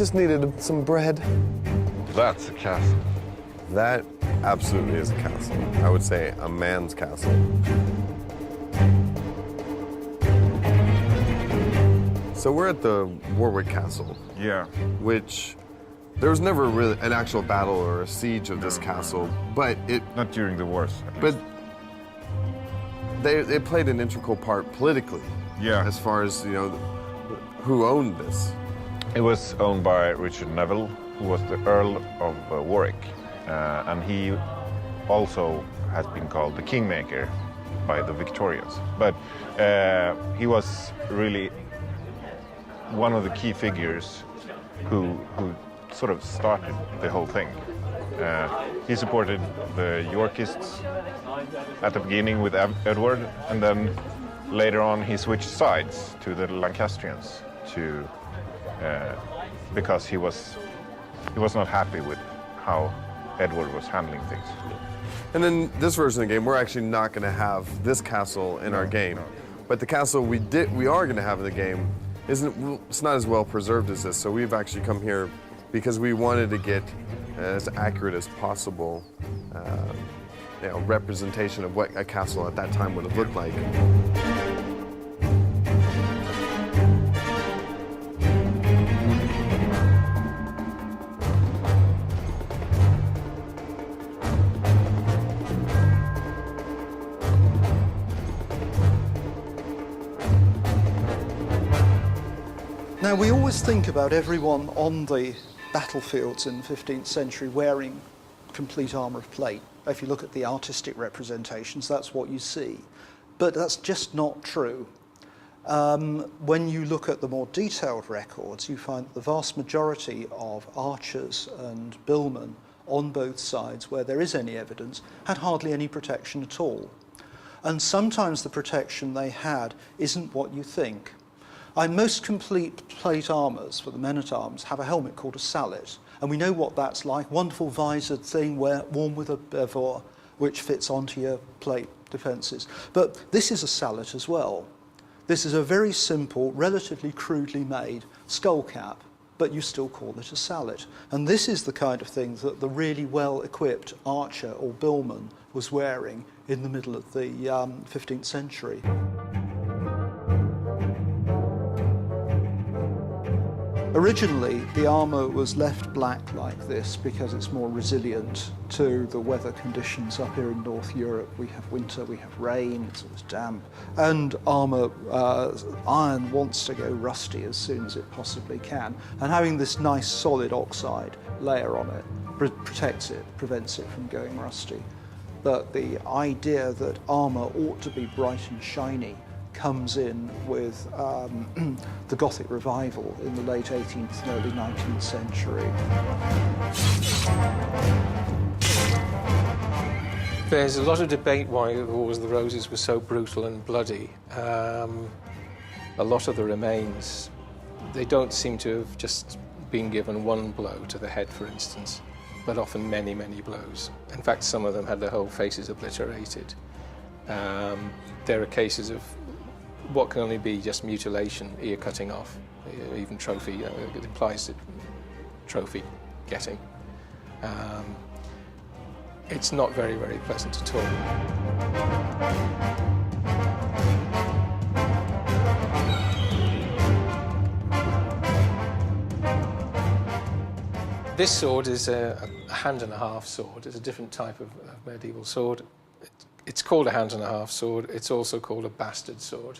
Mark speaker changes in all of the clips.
Speaker 1: just needed some bread.
Speaker 2: That's a castle.
Speaker 1: That absolutely is a castle. I would say a man's castle. So we're at the Warwick Castle.
Speaker 2: Yeah.
Speaker 1: Which there was never really an actual battle or a siege of this castle, but it...
Speaker 2: Not during the wars.
Speaker 1: But they played an integral part politically.
Speaker 2: Yeah.
Speaker 1: As far as, you know, who owned this.
Speaker 2: It was owned by Richard Neville, who was the Earl of Warwick. And he also has been called the Kingmaker by the Victorians. But he was really one of the key figures who sort of started the whole thing. He supported the Yorkists at the beginning with Edward, and then later on he switched sides to the Lancastrians because he was not happy with how Edward was handling things.
Speaker 1: And in this version of the game, we're actually not going to have this castle in our game.
Speaker 2: No.
Speaker 1: But the castle we are going to have in the game it's not as well preserved as this. So we've actually come here because we wanted to get as accurate as possible representation of what a castle at that time would have looked like.
Speaker 3: Now, we always think about everyone on the battlefields in the 15th century wearing complete armour of plate. If you look at the artistic representations, that's what you see. But that's just not true. When you look at the more detailed records, you find that the vast majority of archers and billmen on both sides, where there is any evidence, had hardly any protection at all. And sometimes the protection they had isn't what you think. Most complete plate armours for the men-at-arms have a helmet called a sallet, and we know what that's like, wonderful visored thing worn with a bevel which fits onto your plate defences. But this is a sallet as well. This is a very simple, relatively crudely made skull cap, but you still call it a sallet. And this is the kind of thing that the really well-equipped archer or billman was wearing in the middle of the 15th century. Originally, the armour was left black like this because it's more resilient to the weather conditions up here in North Europe. We have winter, we have rain, it's always damp. And iron wants to go rusty as soon as it possibly can. And having this nice solid oxide layer on it protects it, prevents it from going rusty. But the idea that armour ought to be bright and shiny comes in with the Gothic revival in the late 18th and early 19th century.
Speaker 4: There's a lot of debate why the Wars of the Roses was so brutal and bloody. A lot of the remains, they don't seem to have just been given one blow to the head, for instance, but often many, many blows. In fact, some of them had their whole faces obliterated. There are cases of what can only be just mutilation, ear cutting off, even trophy, it implies trophy getting. It's not very, very pleasant at all. This sword is a hand-and-a-half sword. It's a different type of medieval sword. It's called a hand-and-a-half sword. It's also called a bastard sword.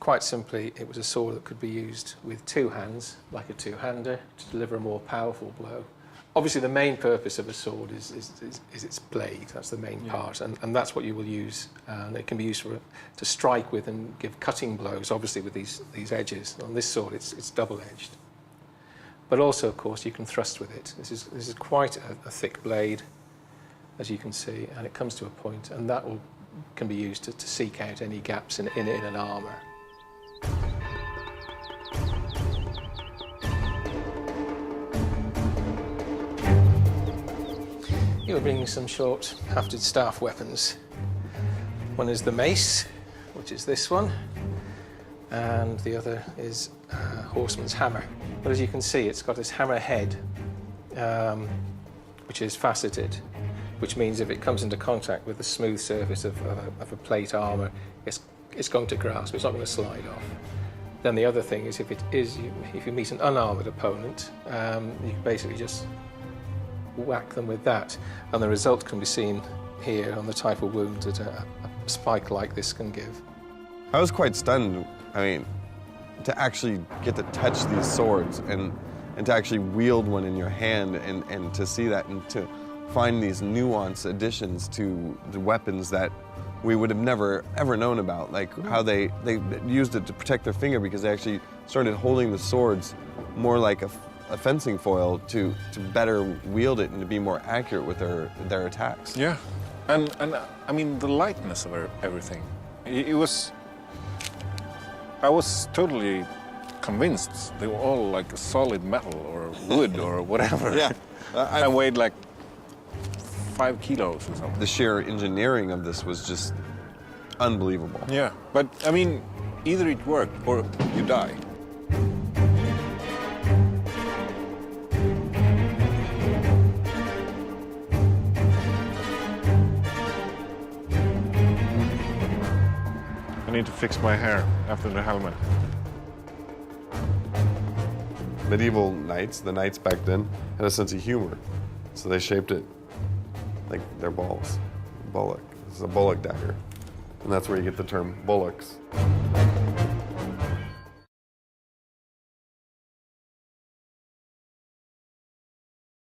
Speaker 4: Quite simply, it was a sword that could be used with two hands, like a two-hander, to deliver a more powerful blow. Obviously, the main purpose of a sword is its blade. That's the main part, and that's what you will use. And it can be used to strike with and give cutting blows, obviously with these edges. On this sword, it's double-edged. But also, of course, you can thrust with it. This is quite a thick blade, as you can see, and it comes to a point, and that can be used to seek out any gaps in an armour. Here we're bringing some short hafted staff weapons. One is the mace, which is this one, and the other is a horseman's hammer. But as you can see, it's got this hammer head, which is faceted, which means if it comes into contact with the smooth surface of a plate armour, it's going to grasp, it's not going to slide off. Then the other thing is, if you meet an unarmoured opponent, you can basically just whack them with that, and the result can be seen here on the type of wound that a spike like this can give.
Speaker 1: I was quite stunned. I mean, to actually get to touch these swords and to actually wield one in your hand and to see that and to find these nuanced additions to the weapons that we would have never ever known about, like how they used it to protect their finger because they actually started holding the swords more like a fencing foil to better wield it and to be more accurate with their attacks.
Speaker 2: Yeah, and I mean the lightness of everything. It was. I was totally convinced they were all like solid metal or wood or whatever.
Speaker 1: Yeah,
Speaker 2: I weighed like 5 kilos or something.
Speaker 1: The sheer engineering of this was just unbelievable.
Speaker 2: Yeah, but I mean, either it worked or you die. I need to fix my hair after the helmet.
Speaker 1: Medieval knights, the knights back then, had a sense of humor, so they shaped it like their balls. Bullock. This is a bullock dagger, and that's where you get the term bullocks.